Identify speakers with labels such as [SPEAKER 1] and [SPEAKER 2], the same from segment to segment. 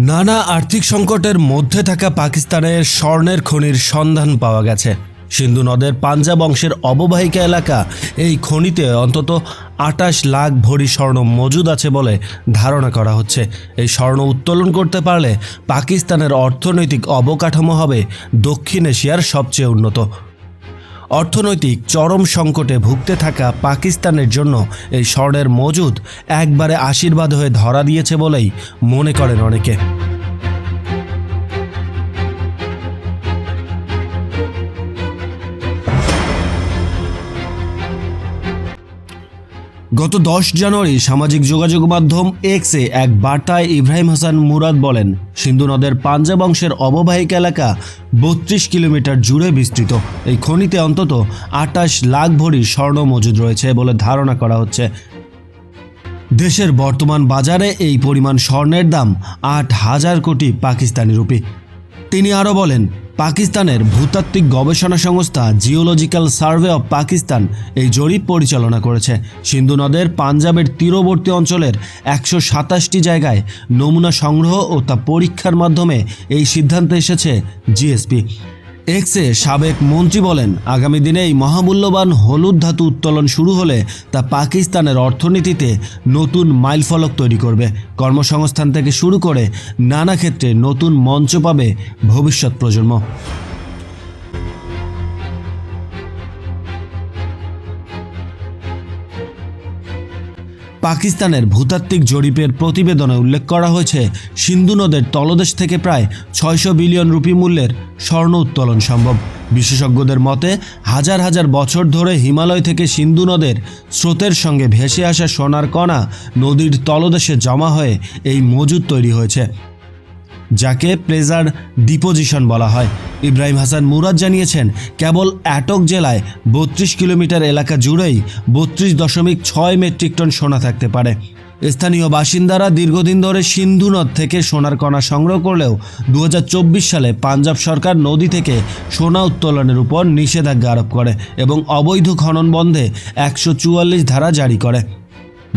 [SPEAKER 1] নানা আর্থিক সংকটের মধ্যে থাকা পাকিস্তানের স্বর্ণের খনির সন্ধান পাওয়া গেছে। সিন্ধু নদের পাঞ্জাব অংশের অববাহিকা এলাকা এই খনিতে অন্তত ২৮ লাখ ভরি স্বর্ণ মজুদ আছে বলে ধারণা করা হচ্ছে। এই স্বর্ণ উত্তোলন করতে পারলে পাকিস্তানের অর্থনৈতিক অবকাঠামো হবে দক্ষিণ এশিয়ার সবচেয়ে উন্নত। অর্থনৈতিক চরম সংকটে ভুগতে থাকা পাকিস্তানের জন্য এই স্বর্ণের মজুদ একবারে আশীর্বাদ হয়ে ধরা দিয়েছে বলেই মনে করেন অনেকে। গত ১০ জানুয়ারি সামাজিক যোগাযোগ মাধ্যম এক্সে এক বার্তায় ইব্রাহিম হাসান মুরাদ বলেন, সিন্ধু নদের পাঞ্জাব অংশের অববাহিকা এলাকা ৩২ কিলোমিটার জুড়ে বিস্তৃত। এই খনিতে অন্তত ২৮ লাখ ভরি স্বর্ণ মজুদ রয়েছে বলে ধারণা করা হচ্ছে। দেশের বর্তমান বাজারে এই পরিমাণ স্বর্ণের দাম ৮,০০০ কোটি পাকিস্তানি রুপি। তিনি আরও বলেন, পাকিস্তানের ভূতাত্ত্বিক গবেষণা সংস্থা জিওলজিক্যাল সার্ভে অব পাকিস্তান এই জরিপ পরিচালনা করেছে। সিন্ধু নদের পাঞ্জাবের তীরবর্তী অঞ্চলের ১২৭টি জায়গায় নমুনা সংগ্রহ ও তা পরীক্ষার মাধ্যমে এই সিদ্ধান্তে এসেছে জিএসপি। এক্সে সাবেক মন্ত্রী বলেন, আগামী দিনে এই মহামূল্যবান হলুদ ধাতু উত্তোলন শুরু হলে তা পাকিস্তানের অর্থনীতিতে নতুন মাইলফলক তৈরি করবে। কর্মসংস্থান থেকে শুরু করে নানা ক্ষেত্রে নতুন মঞ্চ পাবে ভবিষ্যৎ প্রজন্ম। পাকিস্তানের ভূতাত্ত্বিক জরিপের প্রতিবেদনে উল্লেখ করা হয়েছে, সিন্ধু নদের তলদেশ থেকে প্রায় ৬০০ বিলিয়ন রুপি মূল্যের স্বর্ণ উত্তোলন সম্ভব। বিশেষজ্ঞদের মতে হাজার হাজার বছর ধরে হিমালয় থেকে সিন্ধু নদের স্রোতের সঙ্গে ভেসে আসা সোনার কণা নদীর তলদেশে জমা হয়ে এই মজুদ তৈরি হয়েছে, যাকে প্লেজার ডিপোজিশন বলা হয়। ইব্রাহিম হাসান মুরাদ জানিয়েছেন, কেবল অ্যাটক জেলায় ৩২ কিলোমিটার এলাকা জুড়েই ৩২.৬ মেট্রিক টন সোনা থাকতে পারে। স্থানীয় বাসিন্দারা দীর্ঘদিন ধরে সিন্ধু নদ থেকে সোনার কণা সংগ্রহ করলেও ২০২৪ সালে পাঞ্জাব সরকার নদী থেকে সোনা উত্তোলনের উপর নিষেধাজ্ঞা আরোপ করে এবং অবৈধ খনন বন্ধে ১৪৪ ধারা জারি করে।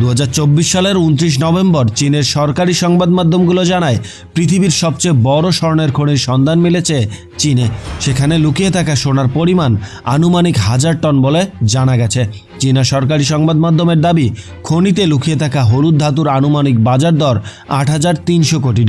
[SPEAKER 1] ২০২৪ সালের ২৯ নভেম্বর চীনের সরকারি সংবাদ মাধ্যমগুলো জানায়, পৃথিবীর সবচেয়ে বড় স্বর্ণের খনির সন্ধান মিলেছে চীনে। সেখানে লুকিয়ে থাকা সোনার পরিমাণ আনুমানিক ১,০০০ টন বলে জানা গেছে। চীনা সরকারি সংবাদ মাধ্যমের দাবি, খনিতে লুকিয়ে থাকা হলুদ ধাতুর আনুমানিক বাজার দর $৮,৩০০ কোটি।